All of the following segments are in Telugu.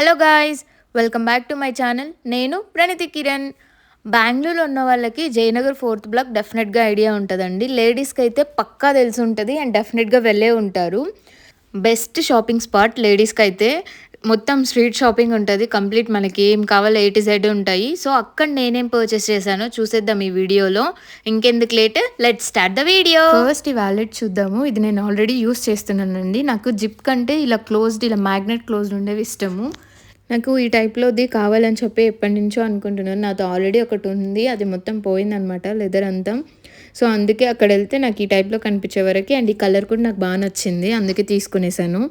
Hello guys, welcome back to my channel. నేను ప్రణితి కిరణ్. బెంగళూరులో ఉన్న వాళ్ళకి జయనగర్ 4th బ్లాక్ డెఫినెట్గా ఐడియా ఉంటుందండి. లేడీస్కి అయితే పక్కా తెలిసి ఉంటుంది అండ్ డెఫినెట్గా వెళ్ళే ఉంటారు. బెస్ట్ షాపింగ్ స్పాట్ లేడీస్కి అయితే. మొత్తం స్ట్రీట్ షాపింగ్ ఉంటుంది. కంప్లీట్ మనకి ఏం కావాలో A to Z ఉంటాయి. సో అక్కడ నేనేం పర్చేస్ చేశానో చూసేద్దాం ఈ వీడియోలో. ఇంకెందుకు late, let's start the video. First ఈ వ్యాలెట్ చూద్దాము. ఇది నేను ఆల్రెడీ యూస్ చేస్తున్నానండి. నాకు జిప్ కంటే ఇలా క్లోజ్డ్, ఇలా మ్యాగ్నెట్ క్లోజ్డ్ ఉండేవి ఇష్టము. నాకు ఈ టైప్‌లోది కావాలని చెప్పి ఎప్పటినుంచో అనుకుంటున్నాను. నాతో ఆల్రెడీ ఒకటి ఉంది. అది మొత్తం పోయిందనమాట లెదర్ అంతా. సో, అందుకే అక్కడెళ్తే నాకు ఈ టైప్‌లో కనిపించే వరకి అండ్ ఈ కలర్ కూడా నాకు బా నచ్చింది. అందుకే తీసుకునేసాను.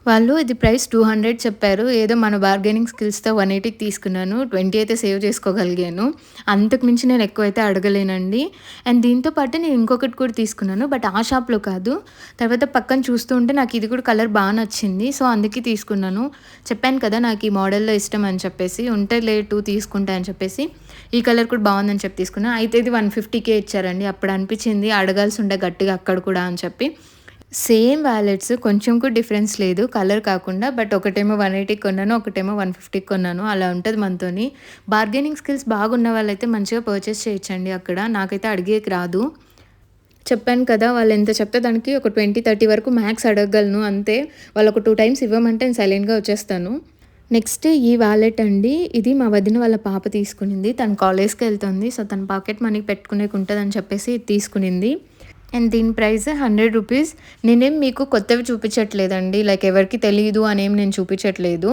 వాళ్ళు ఇది ప్రైస్ 200 చెప్పారు. ఏదో మన బార్గెనింగ్ స్కిల్స్‌తో 180కి తీసుకున్నాను. 20 అయితే సేవ్ చేసుకోగలిగాను. అంతకు మించి నేను ఎక్కువైతే అడగలేనండి. అండ్ దీంతో పాటు నేను ఇంకొకటి కూడా తీసుకున్నాను. బట్ ఆ షాప్‌లో కాదు. తర్వాత పక్కన చూస్తూ ఉంటే నాకు ఇది కూడా కలర్ బా నచ్చింది. సో, అందుకే తీసుకున్నాను. చెప్పాను కదా నాకు ఈ మోడల్‌లో ఇష్టం అని చెప్పేసి. ఉంటేలే 2 తీసుకుంటా అని చెప్పేసి ఈ కలర్ కూడా బాగుందని చెప్పి తీసుకున్నా. అయితే ఇది 150కే ఇచ్చారండి. అప్పుడు అనిపించింది అడగాల్సి ఉండే గట్టిగా అక్కడ కూడా అని చెప్పి. సేమ్ వ్యాలెట్స్ కొంచెం కూడా డిఫరెన్స్ లేదు కలర్ కాకుండా. బట్ ఒకటేమో 180కి కొన్నాను, ఒకటేమో 150కి కొన్నాను. అలా ఉంటుంది మనతోని. బార్గెనింగ్ స్కిల్స్ బాగున్న వాళ్ళైతే మంచిగా పర్చేస్ చేయొచ్చండి అక్కడ. నాకైతే అడిగేకి రాదు. చెప్పాను కదా వాళ్ళు ఎంత చెప్తే దానికి ఒక 20, 30 వరకు మ్యాక్స్ అడగగలను అంతే. వాళ్ళు ఒక 2 టైమ్స్ ఇవ్వమంటే నేను సైలెంట్‌గా వచ్చేస్తాను. నెక్స్ట్ ఈ వాలెట్ అండి. ఇది మా వదిన వాళ్ళ పాప తీసుకునింది. తను కాలేజ్‌కి వెళ్తుంది. సో, తన పాకెట్ మనీ పెట్టుకునేకి ఉంటదని చెప్పేసి ఇది తీసుకునింది. అండ్ దీని ప్రైస్ 100 రూపీస్. నేనేం మీకు కొత్తవి చూపించట్లేదండి. లైక్ ఎవరికీ తెలీదు అనేం నేను చూపించట్లేదు.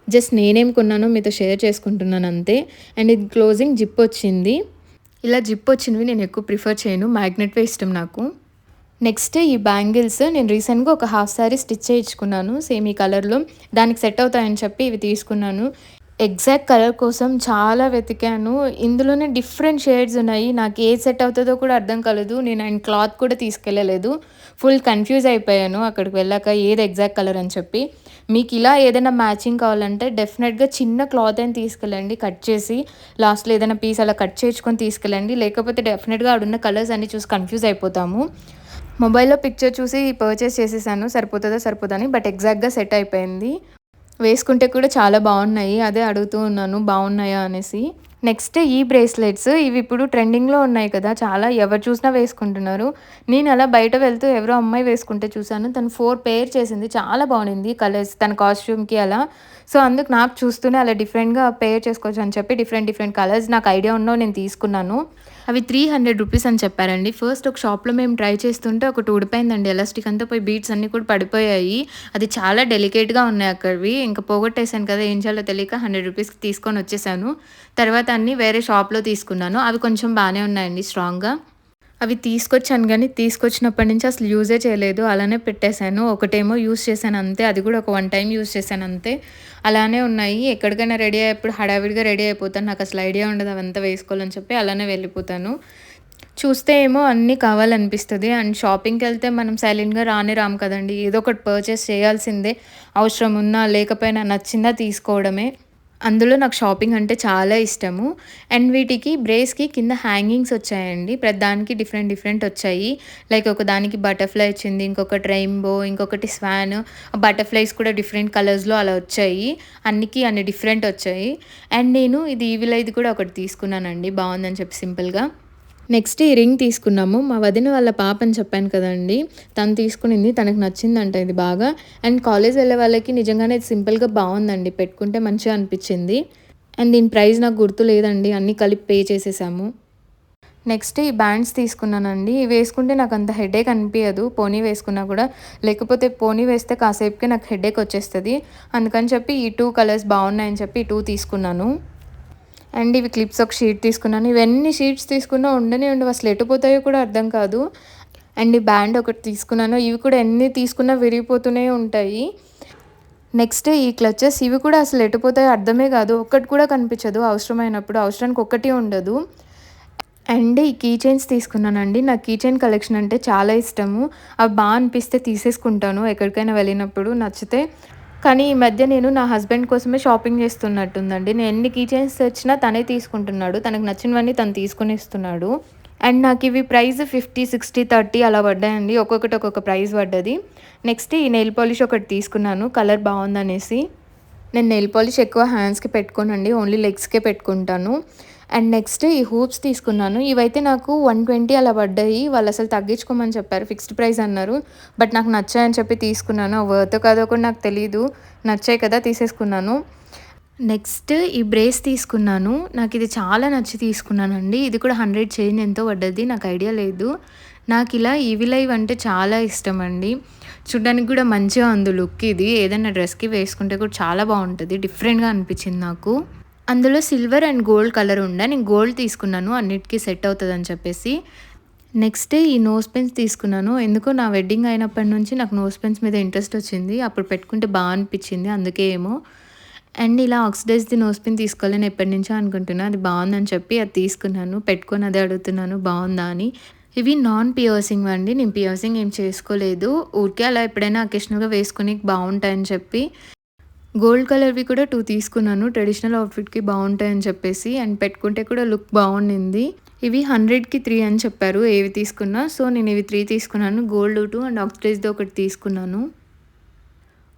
జస్ట్ నేనేం కొన్నానో మీతో షేర్ చేసుకుంటున్నాను అంతే. అండ్ ఇది క్లోజింగ్ జిప్ వచ్చింది. ఇలా జిప్ వచ్చినవి నేను ఎక్కువ ప్రిఫర్ చేయను. మ్యాగ్నెట్‌వే ఇష్టం నాకు. నెక్స్ట్ ఈ బ్యాంగిల్స్ నేను రీసెంట్‌గా ఒక హాఫ్ సారీ స్టిచ్ చేయించుకున్నాను. సేమ్ ఈ కలర్‌లో. దానికి సెట్ అవుతాయని చెప్పి ఇవి తీసుకున్నాను. ఎగ్జాక్ట్ కలర్ కోసం చాలా వెతికాను. ఇందులోనే డిఫరెంట్ షేడ్స్ ఉన్నాయి. నాకు ఏది సెట్ అవుతదో కూడా అర్థం కాలేదు. నేను అండ్ క్లాత్ కూడా తీసుకెళ్ళలేదు. ఫుల్ కన్‌ఫ్యూజ్ అయిపోయాను అక్కడికి వెళ్ళాక ఏది ఎగ్జాక్ట్ కలర్ అని చెప్పి. మీకు ఇలా ఏదైనా మ్యాచింగ్ కావాలంటే డెఫినెట్‌గా చిన్న క్లాత్ అయినా తీసుకెళ్ళండి. కట్ చేసి లాస్ట్‌లో ఏదైనా పీస్ అలా కట్ చేయించుకొని తీసుకెళ్ళండి. లేకపోతే డెఫినెట్‌గా ఆడున్న కలర్స్ అన్నీ చూసి కన్‌ఫ్యూజ్ అయిపోతాము. మొబైల్‌లో పిక్చర్ చూసి పర్చేస్ చేసేసాను. సరిపోతదా సరిపోదా అని. బట్ ఎగ్జాక్ట్‌గా సెట్ అయిపోయింది. వేసుకుంటే కూడా చాలా బాగున్నాయి. అదే అడుగుతూ ఉన్నాను బాగున్నాయా అనేసి. నెక్స్ట్ ఈ బ్రేస్లెట్స్ ఇవి ఇప్పుడు ట్రెండింగ్‌లో ఉన్నాయి కదా! చాలా ఎవరు చూసినా వేసుకుంటున్నారు. నేను అలా బయట వెళ్తూ ఎవరో అమ్మాయి వేసుకుంటే చూసాను. తను 4 పెయిర్ చేసింది. చాలా బాగుండింది కలర్స్ తన కాస్ట్యూమ్‌కి అలా. సో, అందుకు నాకు చూస్తూనే అలా డిఫరెంట్‌గా పెయిర్ చేసుకోవచ్చు అని చెప్పి డిఫరెంట్ డిఫరెంట్ కలర్స్ నాకు ఐడియా ఉన్నవి నేను తీసుకున్నాను. అవి 300 రూపీస్ అని చెప్పారండి. ఫస్ట్ ఒక షాప్‌లో మేము ట్రై చేస్తుంటే ఒకటి ఊడిపోయిందండి. ఎలాస్టిక్ అంతా పోయి బీడ్స్ అన్నీ కూడా పడిపోయాయి. అది చాలా డెలికేట్‌గా ఉన్నాయి అక్కడివి. ఇంక పోగొట్టేసాను కదా! ఏం చేయాలో తెలియక 100 రూపీస్‌కి తీసుకొని వచ్చేసాను. తర్వాత అన్నీ వేరే షాప్‌లో తీసుకున్నాను. అవి కొంచెం బానే ఉన్నాయండి స్ట్రాంగ్‌గా. అవి తీసుకొచ్చాను గానీ, తీసుకొచ్చినప్పటి నుంచి అసలు యూజే చేయలేదు. అలానే పెట్టేశాను. ఒకటేమో యూజ్ చేశాను అంతే. అది కూడా ఒక 1 టైమ్ యూజ్ చేశాను అంతే. అలానే ఉన్నాయి. ఎక్కడికైనా రెడీ అయ్యేప్పుడు హడావిడిగా రెడీ అయిపోతాను. నాకసలు ఐడియా ఉండదు అవంతా వేసుకోవాలని చెప్పి అలానే వెళ్ళిపోతాను. చూస్తే ఏమో అన్నీ కావాలనిపిస్తది. అండ్ షాపింగ్‌కెళ్తే మనం సైలెంట్‌గా రానే రాము కదండీ! ఏదో ఒకటి పర్చేస్ చేయాల్సిందే. అవసరం ఉన్నా, లేకపోయినా నచ్చిందా తీసుకోవడమే. అందులో నాకు షాపింగ్ అంటే చాలా ఇష్టము. అండ్ వీటికి బ్రేస్‌కి కింద హ్యాంగింగ్స్ వచ్చాయండి. ప్రతి దానికి డిఫరెంట్ డిఫరెంట్ వచ్చాయి. లైక్ ఒకదానికి బటర్‌ఫ్లై వచ్చింది. ఇంకొకటి రెయిన్బో, ఇంకొకటి స్వాన్. బటర్‌ఫ్లైస్ కూడా డిఫరెంట్ కలర్స్‌లో అలా వచ్చాయి. అన్నికి అన్ని డిఫరెంట్ వచ్చాయి. అండ్ నేను ఇది ఈవిలైది కూడా ఒకటి తీసుకున్నానండి. బావుందని చెప్పి సింపుల్‌గా. నెక్స్ట్ ఈ రింగ్ తీసుకున్నాము. మా వదిన వాళ్ళ పాప అని చెప్పాను కదండీ! తను తీసుకునింది. తనకు నచ్చిందంట ఇది బాగా. అండ్ కాలేజ్ వెళ్ళే వాళ్ళకి నిజంగానే ఇది సింపుల్‌గా బావుందండి. పెట్టుకుంటే మంచిగా అనిపించింది. అండ్ దీని ప్రైస్ నాకు గుర్తు లేదండి. అన్నీ కలిపి పే చేసేసాము. నెక్స్ట్ ఈ బ్యాండ్స్ తీసుకున్నానండి. ఇవి వేసుకుంటే నాకు అంత హెడేక్ అనిపియదు. పోనీ వేసుకున్నా కూడా. లేకపోతే పోనీ వేస్తే కాసేపుకే నాకు హెడేక్ వచ్చేస్తది. అందుకని చెప్పి ఈ 2 కలర్స్ బావున్నాయని చెప్పి ఈ 2 తీసుకున్నాను. అండ్ ఇవి క్లిప్స్ ఒక షీట్ తీసుకున్నాను. ఇవన్నీ షీట్స్ తీసుకున్నా ఉండనే ఉండవు. అసలు ఎటు పోతాయో కూడా అర్థం కాదు. అండ్ ఈ బ్యాండ్ ఒకటి తీసుకున్నాను. ఇవి కూడా ఎన్ని తీసుకున్నా విరిగిపోతూనే ఉంటాయి. నెక్స్ట్ ఈ క్లచెస్ ఇవి కూడా అసలు ఎటు పోతాయో అర్థమే కాదు. ఒక్కటి కూడా కనిపించదు అవసరమైనప్పుడు. అవసరానికి ఒక్కటి ఉండదు. అండ్ ఈ కీ చైన్స్ తీసుకున్నానండి. నాకు కీ చైన్ కలెక్షన్ అంటే చాలా ఇష్టము. అవి బా అనిపిస్తే తీసేసుకుంటాను ఎక్కడికైనా వెళ్ళినప్పుడు నచ్చితే. కానీ ఈ మధ్య నేను నా హస్బెండ్ కోసమే షాపింగ్ చేస్తున్నట్టుందండి. నేను ఎన్ని కీ చైన్స్ తెచ్చినా తనే తీసుకుంటున్నాడు. తనకు నచ్చినవన్నీ తను తీసుకొనిస్తున్నాడు. అండ్ నాకివి ప్రైస్ 50, 60, 30 అలా పడ్డాయండి. ఒక్కొక్కటి ఒక్కొక్క ప్రైస్ పడ్డది. నెక్స్ట్ ఈ నెయిల్ పాలిష్ ఒకటి తీసుకున్నాను. కలర్ బావుందనేసి. నేను నెయిల్ పాలిష్ ఎక్కువ హ్యాండ్స్‌కి పెట్టుకోనండి. ఓన్లీ లెగ్స్‌కే పెట్టుకుంటాను. అండ్ నెక్స్ట్ ఈ హూప్స్ తీసుకున్నాను. ఇవైతే నాకు 120 అలా పడ్డాయి. వాళ్ళసలు తగ్గించుకోమని చెప్పారు. ఫిక్స్డ్ ప్రైస్ అన్నారు. బట్ నాకు నచ్చాయని చెప్పి తీసుకున్నాను. వర్త్ కాదో కూడా నాకు తెలీదు. నచ్చాయి కదా తీసేసుకున్నాను. నెక్స్ట్ ఈ బ్రేస్ తీసుకున్నాను. నాకిది చాలా నచ్చి తీసుకున్నానండి. ఇది కూడా 100 చేంజ్ ఎంతో పడ్డది. నాకు ఐడియా లేదు. నాకిలా ఈవిల్ ఐవ్ అంటే చాలా ఇష్టమండి. చూడ్డానికి కూడా మంచిగా ఉంది లుక్ ఇది. ఏదైనా డ్రెస్‌కి వేసుకుంటే కూడా చాలా బావుంటది. డిఫరెంట్‌గా అనిపించింది నాకు. అందులో సిల్వర్ అండ్ గోల్డ్ కలర్ ఉండే. నేను గోల్డ్ తీసుకున్నాను అన్నిటికి సెట్ అవుతదని చెప్పేసి. నెక్స్ట్ ఈ నోస్ పెన్స్ తీసుకున్నాను. ఎందుకో నా వెడ్డింగ్ అయినప్పటి నుంచి నాకు నోస్ పెన్స్ మీద ఇంట్రెస్ట్ వచ్చింది. అప్పుడు పెట్టుకుంటే బా అనిపించింది. అందుకే ఏమో. అండ్ ఇలా ఆక్సిడైజ్డ్ నోస్ పిన్ తీసుకోవాలని ఎప్పటినుంచో అనుకుంటున్నా. అది బావుందని చెప్పి అది తీసుకున్నాను. పెట్టుకొని అదే అడుగుతున్నాను బావుందా అని. ఇవి నాన్ పియర్సింగ్ అండి. నేను పియర్సింగ్ ఏం చేసుకోలేదు. ఊరికే అలా ఎప్పుడైనా అకేషనల్‌గా వేసుకొనికి బావుంటాయని చెప్పి. గోల్డ్ కలర్‌వి కూడా 2 తీసుకున్నాను. ట్రెడిషనల్ అవుట్‌ఫిట్‌కి బావుంటాయని చెప్పేసి. అండ్ పెట్టుకుంటే కూడా లుక్ బావుండింది. ఇవి 100కి 3 అని చెప్పారు ఏవి తీసుకున్నా. సో, నేను ఇవి 3 తీసుకున్నాను. గోల్డ్ 2 అండ్ ఆక్సిడైజ్‌ది ఒకటి తీసుకున్నాను.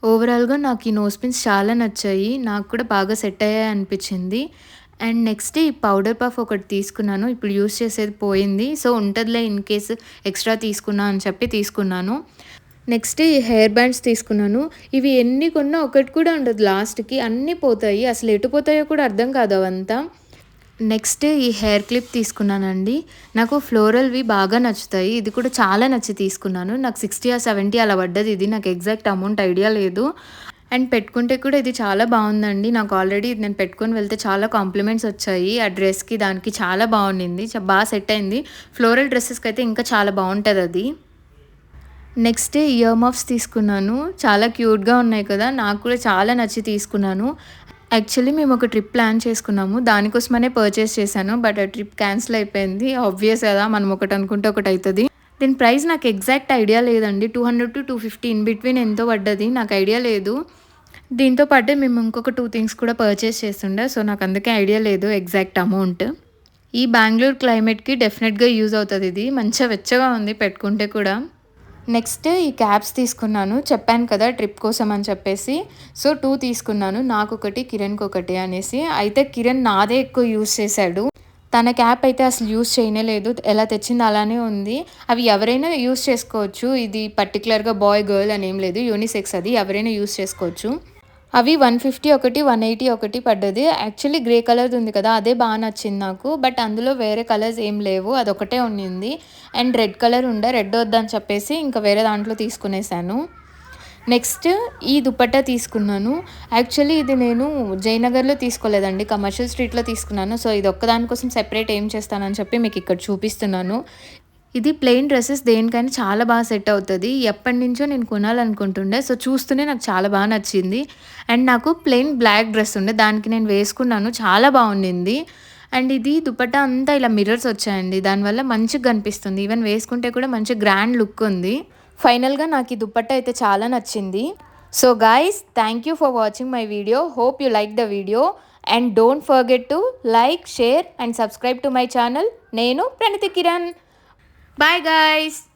ఓవరాల్‌గా నాకు ఈ నోస్ పిన్స్ చాలా నచ్చాయి. నాకు కూడా బాగా సెట్ అయ్యాయి అనిపించింది. అండ్ నెక్స్ట్ ఈ పౌడర్ పఫ్ ఒకటి తీసుకున్నాను. ఇప్పుడు యూజ్ చేసేది పోయింది. సో, ఉంటదిలే ఇన్ కేస్ ఎక్స్‌ట్రా తీసుకున్నా అని చెప్పి తీసుకున్నాను. నెక్స్ట్ ఈ హెయిర్ బ్యాండ్స్ తీసుకున్నాను. ఇవి ఎన్ని కొన్నా ఒకటి కూడా ఉండదు లాస్ట్‌కి. అన్నీ పోతాయి. అసలు ఎటు పోతాయో కూడా అర్థం కాదు అవంతా. నెక్స్ట్ ఈ హెయిర్ క్లిప్ తీసుకున్నానండి. నాకు ఫ్లోరల్‌వి బాగా నచ్చుతాయి. ఇది కూడా చాలా నచ్చి తీసుకున్నాను. నాకు 60 ఆర్ 70 అలా పడ్డది ఇది. నాకు ఎగ్జాక్ట్ అమౌంట్ ఐడియా లేదు. అండ్ పెట్టుకుంటే కూడా ఇది చాలా బావుందండి. నాకు ఆల్రెడీ ఇది నేను పెట్టుకొని వెళ్తే చాలా కాంప్లిమెంట్స్ వచ్చాయి. ఆ డ్రెస్‌కి దానికి చాలా బావుండింది. బా సెట్ అయింది. ఫ్లోరల్ డ్రెసెస్‌కైతే ఇంకా చాలా బావుంటదది. నెక్స్ట్ ఇయర్ మఫ్స్ తీసుకున్నాను. చాలా క్యూట్‌గా ఉన్నాయి కదా! నాకు కూడా చాలా నచ్చి తీసుకున్నాను. యాక్చువల్లీ మేము ఒక ట్రిప్ ప్లాన్ చేసుకున్నాము. దానికోసమనే పర్చేస్ చేశాను. బట్ ఆ ట్రిప్ క్యాన్సిల్ అయిపోయింది. ఆబ్వియస్ కదా! మనం ఒకటి అనుకుంటే ఒకటి అయితది. దీని ప్రైస్ నాకు ఎగ్జాక్ట్ ఐడియా లేదండి. 200-250 ఇన్ బిట్వీన్ ఎంతో పడ్డది. నాకు ఐడియా లేదు. దీంతో పాటే మేము ఇంకొక 2 థింగ్స్ కూడా పర్చేస్ చేస్తుండే. సో, నాకు అందుకే ఐడియా లేదు ఎగ్జాక్ట్ అమౌంట్. ఈ బెంగుళూరు క్లైమేట్‌కి డెఫినిట్‌గా యూజ్ అవుతది ఇది. మంచిగా వెచ్చగా ఉంది పెట్టుకుంటే కూడా. నెక్స్ట్ ఈ క్యాప్స్ తీసుకున్నాను. చెప్పాను కదా ట్రిప్ కోసం అని చెప్పేసి. సో, 2 తీసుకున్నాను. నాకొకటి, కిరణ్‌కొకటి అనేసి. అయితే కిరణ్ నాదే ఎక్కువ యూజ్ చేశాడు. తన క్యాప్ అయితే అసలు యూజ్ చేయనే లేదు. ఎలా తెచ్చింది అలానే ఉంది. అవి ఎవరైనా యూజ్ చేసుకోవచ్చు. ఇది పర్టిక్యులర్‌గా బాయ్, గర్ల్ అని ఏం లేదు. యూనిసెక్స్ అది. ఎవరైనా యూజ్ చేసుకోవచ్చు. అవి 150 ఒకటి, 180 ఒకటి పడ్డది. యాక్చువల్లీ గ్రే కలర్‌ది ఉంది కదా! అదే బా నచ్చింది నాకు. బట్ అందులో వేరే కలర్స్ ఏం లేవు. అదొకటే ఉండింది. అండ్ రెడ్ కలర్ ఉండే. రెడ్ వద్దని చెప్పేసి ఇంకా వేరే దాంట్లో తీసుకునేసాను. నెక్స్ట్ ఈ దుపట్టా తీసుకున్నాను. యాక్చువల్లీ ఇది నేను జయనగర్‌లో తీసుకోలేదండి. కమర్షియల్ స్ట్రీట్‌లో తీసుకున్నాను. సో, ఇది ఒక్కదాని కోసం సెపరేట్ ఏం చేస్తానని చెప్పి మీకు ఇక్కడ చూపిస్తున్నాను. ఇది ప్లెయిన్ డ్రెసెస్ దేనికైనా చాలా బాగా సెట్ అవుతది. ఎప్పటినుంచో నేను కొనాలనుకుంటుండే. సో, చూస్తూనే నాకు చాలా బా నచ్చింది. అండ్ నాకు ప్లెయిన్ బ్లాక్ డ్రెస్ ఉండే. దానికి నేను వేసుకున్నాను. చాలా బావుండింది. అండ్ ఇది దుపట్టా అంతా ఇలా మిర్రర్స్ వచ్చాయండి. దానివల్ల మంచిగా కనిపిస్తుంది. ఈవెన్ వేసుకుంటే కూడా మంచి గ్రాండ్ లుక్ ఉంది. ఫైనల్‌గా నాకు ఈ దుపట్టా అయితే చాలా నచ్చింది. So, guys thank you for watching my video. Hope you like the video. And don't forget to like, share and subscribe to my channel. నేను ప్రణితి కిరణ్. Bye guys.